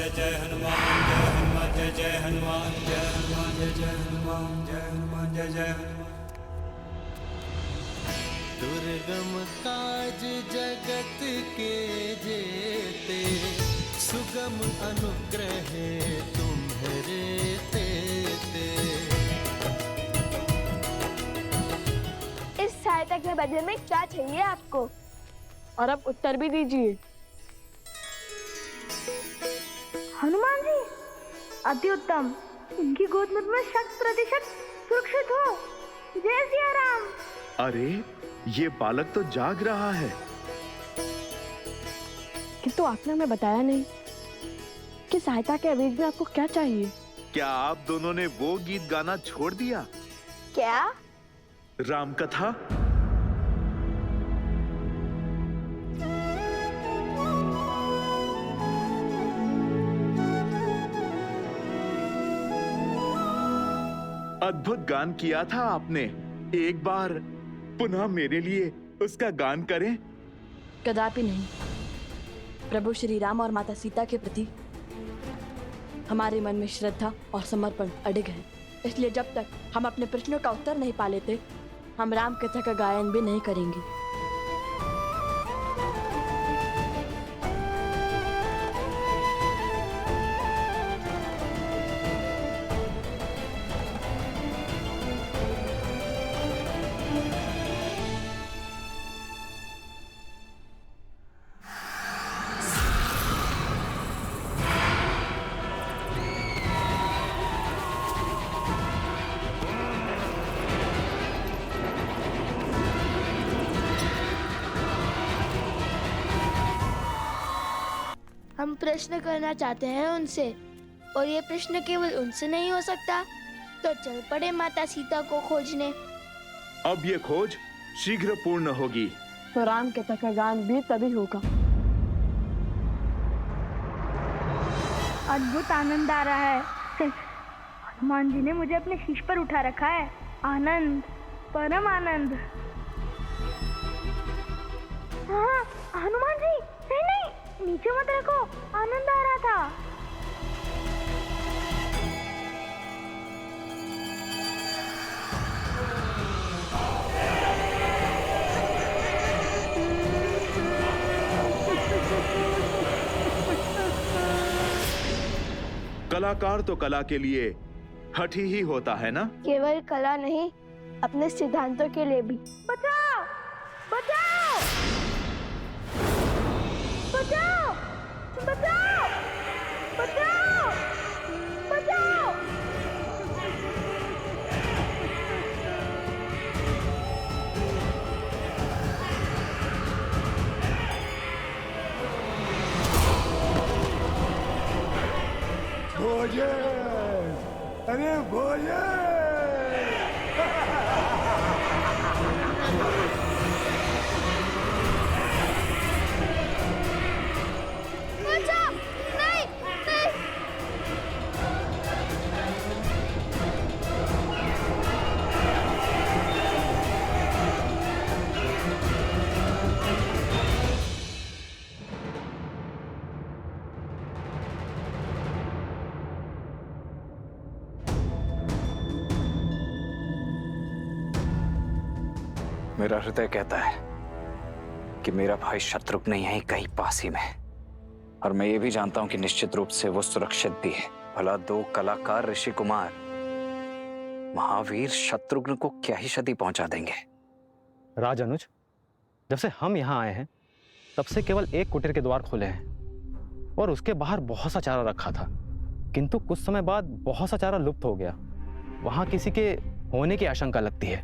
जय जय हनुमान जय जय हनुमान जय हनुमान जय जय हनुमान जय हनुमान जय जय हनुमान। दुर्गम काज जगत के जेते, सुगम अनुग्रह तुम्हारे तेते। इस सहायता के बदले में क्या चाहिए आपको? और अब उत्तर भी दीजिए। हनुमान जी, अति उत्तम। इनकी गोद में मैं 100% सुरक्षित हूँ। जय सिया राम। अरे ये बालक तो जाग रहा है। किंतु आपने हमें बताया नहीं कि सहायता के अवैध में आपको क्या चाहिए। क्या आप दोनों ने वो गीत गाना छोड़ दिया? क्या? राम कथा। अद्भुत गान किया था आपने। एक बार पुनः मेरे लिए उसका गान करें। कदापि नहीं। प्रभु श्री राम और माता सीता के प्रति हमारे मन में श्रद्धा और समर्पण अडिग है। इसलिए जब तक हम अपने प्रश्नों का उत्तर नहीं पा लेते, हम राम कथा का गायन भी नहीं करेंगे। हम प्रश्न करना चाहते हैं उनसे, और ये प्रश्न केवल उनसे नहीं हो सकता, तो चल पड़े माता सीता को खोजने। अब ये खोज शीघ्र पूर्ण होगी। तो राम कथा का गान भी तभी होगा। अद्भुत आनंद आ रहा है। हनुमान जी ने मुझे अपने शीश पर उठा रखा है। आनंद, परम आनंद। हाँ, हनुमान जी, नहीं नहीं, नीचे मत रखो, आनंद आ रहा था। कलाकार तो कला के लिए हठी ही होता है ना? केवल कला नहीं, अपने सिद्धांतों के लिए भी। बचाओ, बचाओ, बचाओ, बचाओ, बचाओ, बचाओ। भोजन, अरे भोजन। बचाओ, नहीं, नहीं। मेरा हृदय कहता है कि मेरा भाई शत्रुघ्न यहीं कहीं पास ही में है, और मैं ये भी जानता हूं कि निश्चित रूप से वो सुरक्षित भी है। भला दो कलाकार ऋषि कुमार महावीर शत्रुघ्न को क्या ही क्षति पहुंचा देंगे। राज अनुज, जब से हम यहाँ आए हैं तब से केवल एक कुटीर के द्वार खुले हैं और उसके बाहर बहुत सा चारा रखा था, किंतु कुछ समय बाद बहुत सा चारा लुप्त हो गया। वहां किसी के होने की आशंका लगती है।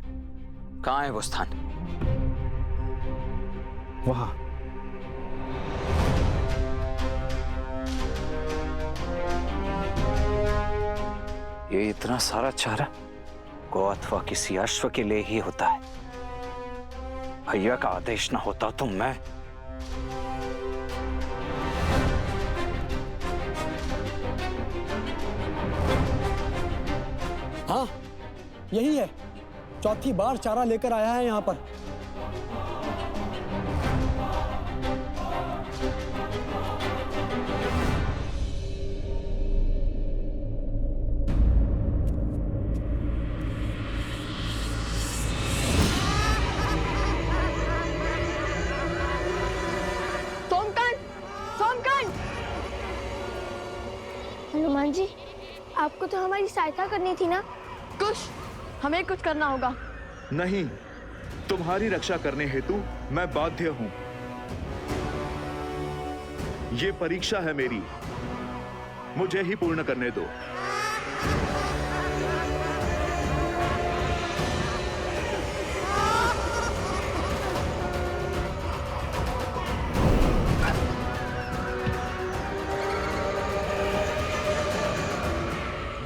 कहाँ है वो स्थान? वहां। ये इतना सारा चारा गौ अथवा किसी अश्व के लिए ही होता है। भैया का आदेश ना होता तो मैं हाँ, यही है। चौथी बार चारा लेकर आया है यहाँ पर। हनुमान जी, आपको तो हमारी सहायता करनी थी ना। कुछ हमें कुछ करना होगा। नहीं, तुम्हारी रक्षा करने हेतु मैं बाध्य हूं। ये परीक्षा है मेरी, मुझे ही पूर्ण करने दो।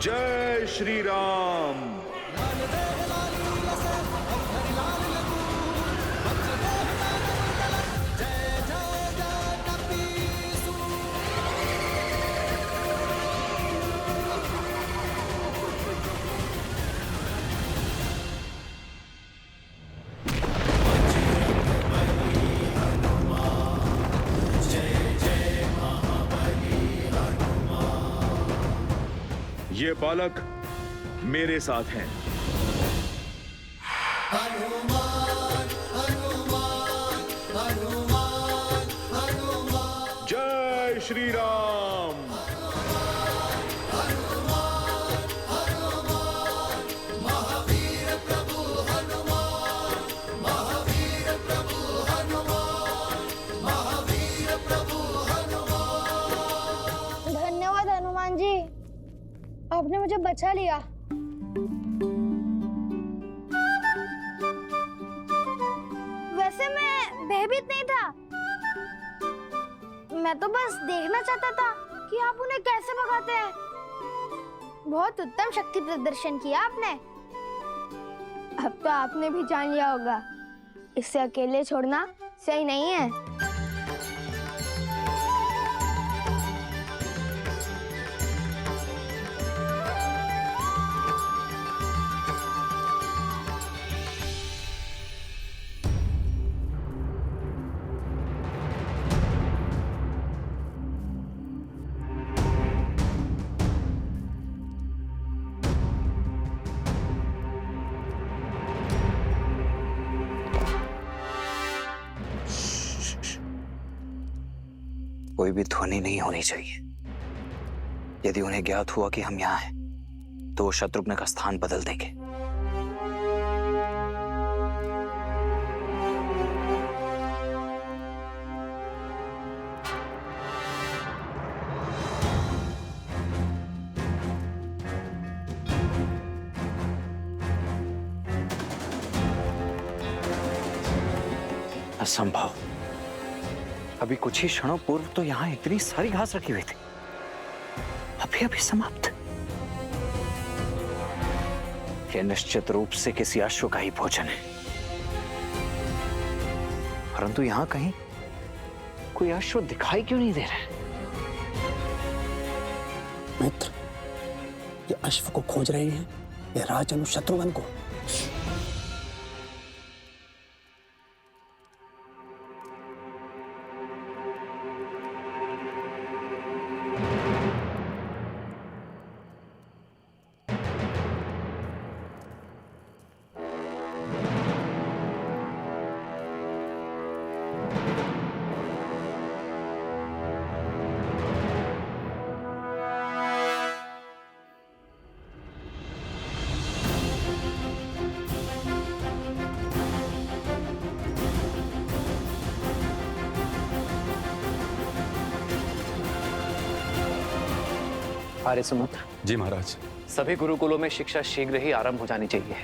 जय श्री राम। ये बालक मेरे साथ हैं। जय श्री राम। धन्यवाद हनुमान जी, आपने मुझे बचा लिया। वैसे मैं भयभीत नहीं था, मैं तो बस देखना चाहता था कि आप उन्हें कैसे भगाते हैं। बहुत उत्तम शक्ति प्रदर्शन किया आपने। अब तो आपने भी जान लिया होगा, इसे अकेले छोड़ना सही नहीं है। कोई भी ध्वनि नहीं होनी चाहिए। यदि उन्हें ज्ञात हुआ कि हम यहाँ हैं, तो वो शत्रुघ्न का स्थान बदल देंगे। असंभव। अभी कुछ ही क्षणों पूर्व तो यहां इतनी सारी घास रखी हुई थी, अभी अभी समाप्त। यह निश्चित रूप से किसी अश्व का ही भोजन है, परंतु यहां कहीं कोई अश्व दिखाई क्यों नहीं दे रहा है? मित्र, ये अश्व को खोज रहे हैं या राजनु शत्रुघ्न को? आर्य सुमंत। जी महाराज। सभी गुरुकुलों में शिक्षा शीघ्र ही आरंभ हो जानी चाहिए।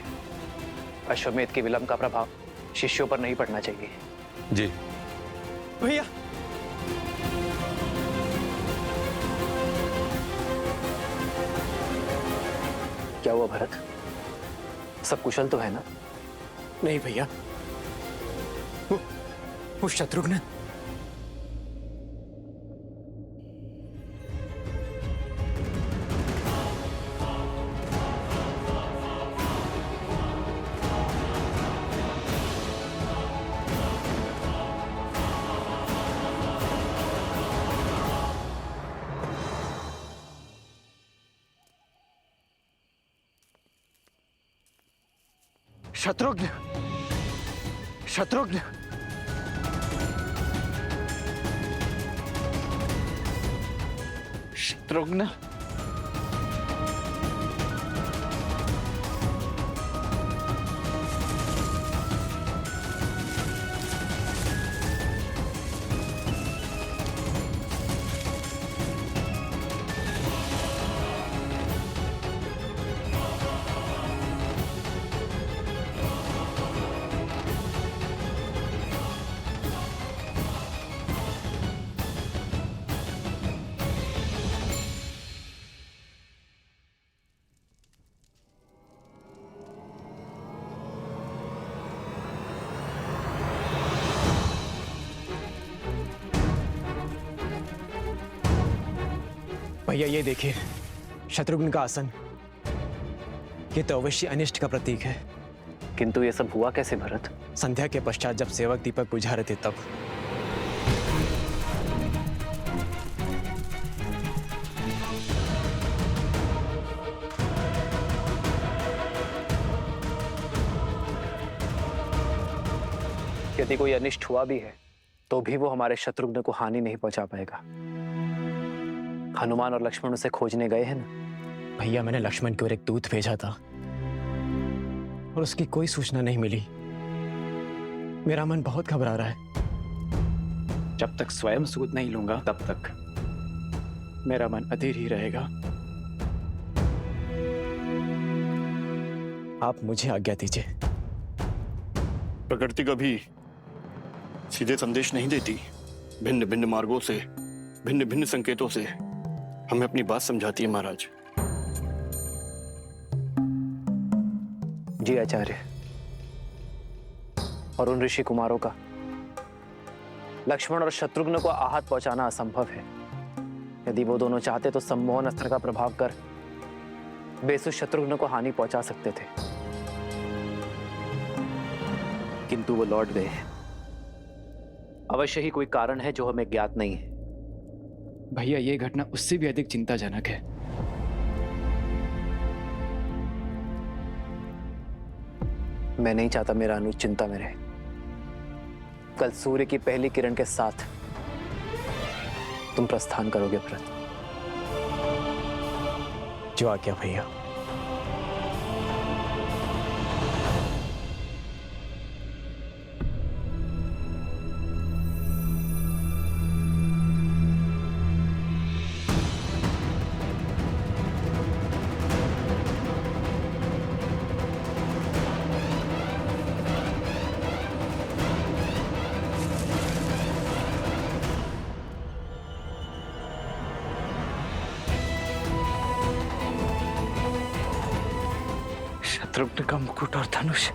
अश्वमेध के विलंब का प्रभाव शिष्यों पर नहीं पड़ना चाहिए। जी भैया, क्या हुआ भरत? सब कुशल तो है ना? नहीं भैया, वो शत्रुघ्न। शत्रुघ्न, शत्रुघ्न, शत्रुघ्न, भैया ये देखिए, शत्रुघ्न का आसन। ये तो अवश्य अनिष्ट का प्रतीक है। किंतु ये सब हुआ कैसे भरत? संध्या के पश्चात जब सेवक दीपक बुझा रहे थे तब। यदि कोई अनिष्ट हुआ भी है तो भी वो हमारे शत्रुघ्न को हानि नहीं पहुंचा पाएगा। हनुमान और लक्ष्मण उसे खोजने गए हैं ना। भैया मैंने लक्ष्मण की ओर एक दूत भेजा था और उसकी कोई सूचना नहीं मिली। मेरा मन बहुत घबरा रहा है। जब तक स्वयं सूत नहीं लूंगा तब तक मेरा मन अधीर ही रहेगा। आप मुझे आज्ञा दीजिए। प्रकृति कभी सीधे संदेश नहीं देती। भिन्न भिन्न मार्गों से, भिन्न भिन्न संकेतों से हमें अपनी बात समझाती है महाराज। जी आचार्य। और उन ऋषि कुमारों का लक्ष्मण और शत्रुघ्न को आहत पहुंचाना असंभव है। यदि वो दोनों चाहते तो सम्मोहन अस्त्र का प्रभाव कर बेसुध शत्रुघ्न को हानि पहुंचा सकते थे, किंतु वो लौट गए। अवश्य ही कोई कारण है जो हमें ज्ञात नहीं है। भैया ये घटना उससे भी अधिक चिंताजनक है। मैं नहीं चाहता मेरा अनुज चिंता में रहे। कल सूर्य की पहली किरण के साथ तुम प्रस्थान करोगे भरत। जो आज्ञा भैया। शत्रुघ्न का मुकुट और धनुष।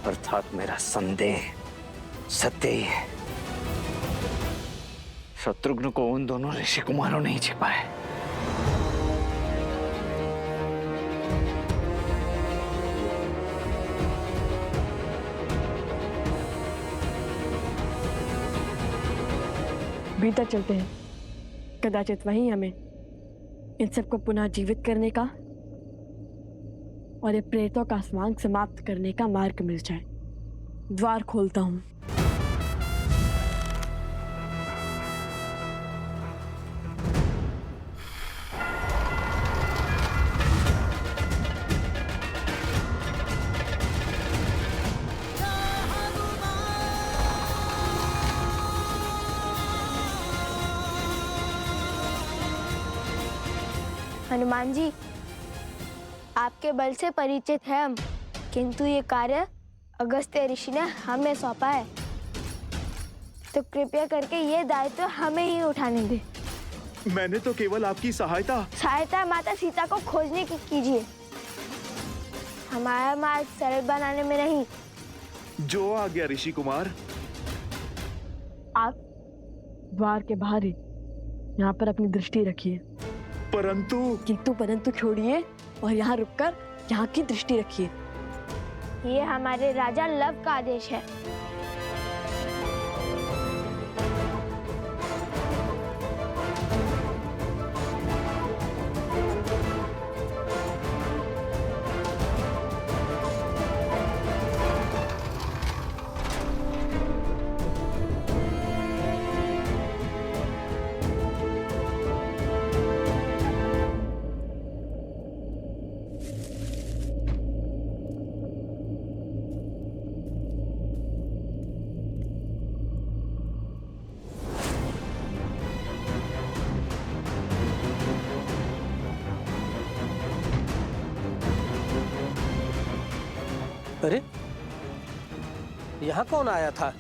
अर्थात मेरा संदेह सत्य ही है। शत्रुघ्न को उन दोनों ऋषि कुमारों ने ही छिपा है। भीतर चलते हैं। कदाचित वहीं हमें इन सबको पुनः जीवित करने का और ये प्रेतों का स्वांग समाप्त करने का मार्ग मिल जाए। द्वार खोलता हूं। हनुमान जी, आपके बल से परिचित है हम, किंतु ये कार्य अगस्त्य ऋषि ने हमें सौंपा है, तो कृपया करके ये दायित्व हमें ही उठाने दे। मैंने तो केवल आपकी सहायता माता सीता को खोजने की कीजिए, हमारा मार्ग सरल बनाने में नहीं। जो आ गया ऋषि कुमार। आप द्वार के बाहर ही यहाँ पर अपनी दृष्टि रखिए। परंतु छोड़िए और यहाँ रुककर यहाँ की दृष्टि रखिए। ये हमारे राजा लव का आदेश है। अरे यहाँ कौन आया था?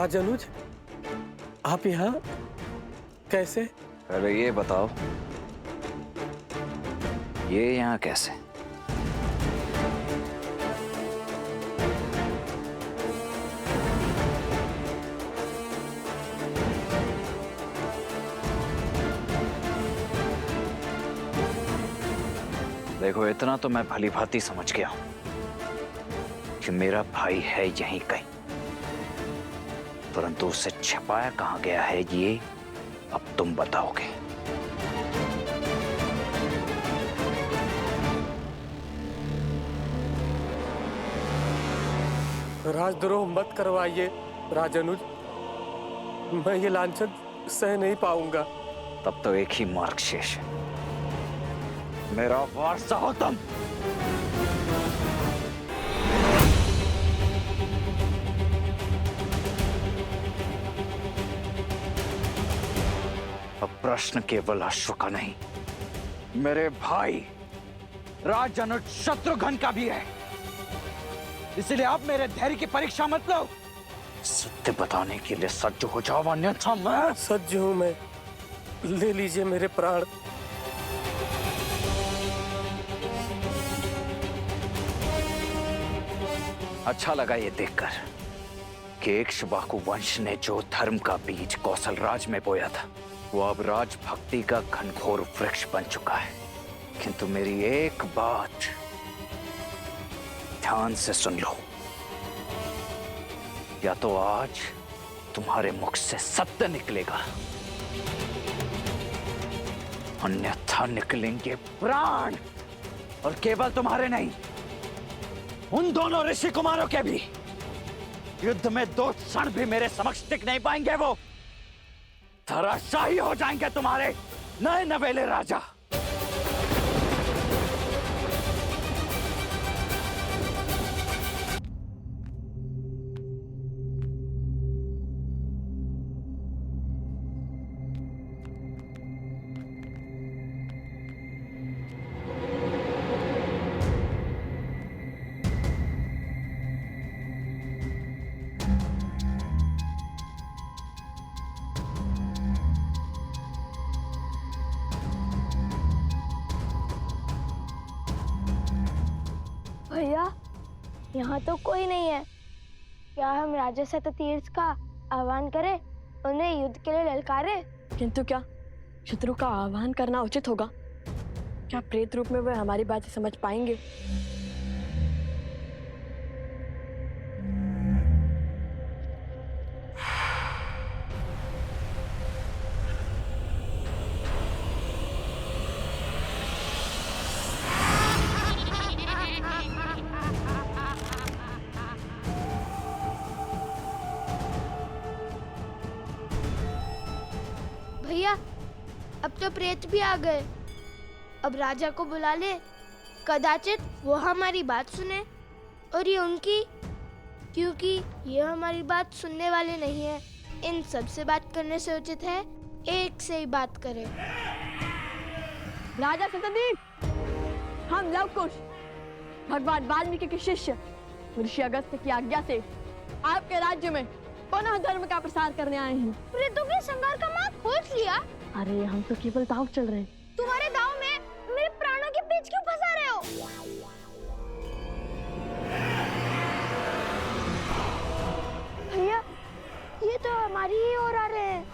राजानुज, आप यहाँ कैसे? पहले ये बताओ, ये यहाँ कैसे? देखो, इतना तो मैं भली भांति समझ गया हूं कि मेरा भाई है यहीं कहीं, परंतु उसे छिपाया कहां गया है ये अब तुम बताओगे। राजद्रोह मत करवाइए राजानुज, मैं ये लांछन सह नहीं पाऊंगा। तब तो एक ही मार्ग शेष है, मेरा वारसा हो तुम। अब प्रश्न केवल अश्व का नहीं, मेरे भाई राजानुज शत्रुघ्न का भी है, इसलिए आप मेरे धैर्य की परीक्षा मत लो। सत्य बताने के लिए सज्ज हो जाओ, अन्यथा मैं सज्ज हूं मैं, ले लीजिए मेरे प्राण। अच्छा लगा ये देखकर कि इक्ष्वाकु वंश ने जो धर्म का बीज कौशलराज में बोया था, वो अब राजभक्ति का घनघोर वृक्ष बन चुका है। किंतु मेरी एक बात ध्यान से सुन लो, या तो आज तुम्हारे मुख से सत्य निकलेगा, अन्यथा निकलेंगे प्राण, और केवल तुम्हारे नहीं, उन दोनों ऋषि कुमारों के भी। युद्ध में 2 क्षण भी मेरे समक्ष टिक नहीं पाएंगे, वो धराशायी हो जाएंगे तुम्हारे नए नवेले राजा। भैया, यहाँ तो कोई नहीं है। क्या हम राजा शततीर्थ का आह्वान करें, उन्हें युद्ध के लिए ललकारें? किंतु क्या शत्रु का आह्वान करना उचित होगा? क्या प्रेत रूप में वे हमारी बातें समझ पाएंगे? भैया, अब तो प्रेत भी आ गए। अब राजा को बुला ले, कदाचित वो हमारी बात सुने और ये उनकी, क्योंकि ये हमारी बात सुनने वाले नहीं है। इन सब से बात करने से उचित है एक से ही बात करें। राजा सतदीप, हम लवकुश भगवान वाल्मीकि के शिष्य ऋषि अगस्त्य की आज्ञा से आपके राज्य में पुनः धर्म का प्रसार करने आए हैं। प्रेतों के संहार का मार्ग खोज लिया? अरे हम तो केवल दांव चल रहे हैं। तुम्हारे दांव में मेरे प्राणों के बीच क्यों फंसा रहे हो? भैया, ये तो हमारी ही ओर आ रहे हैं।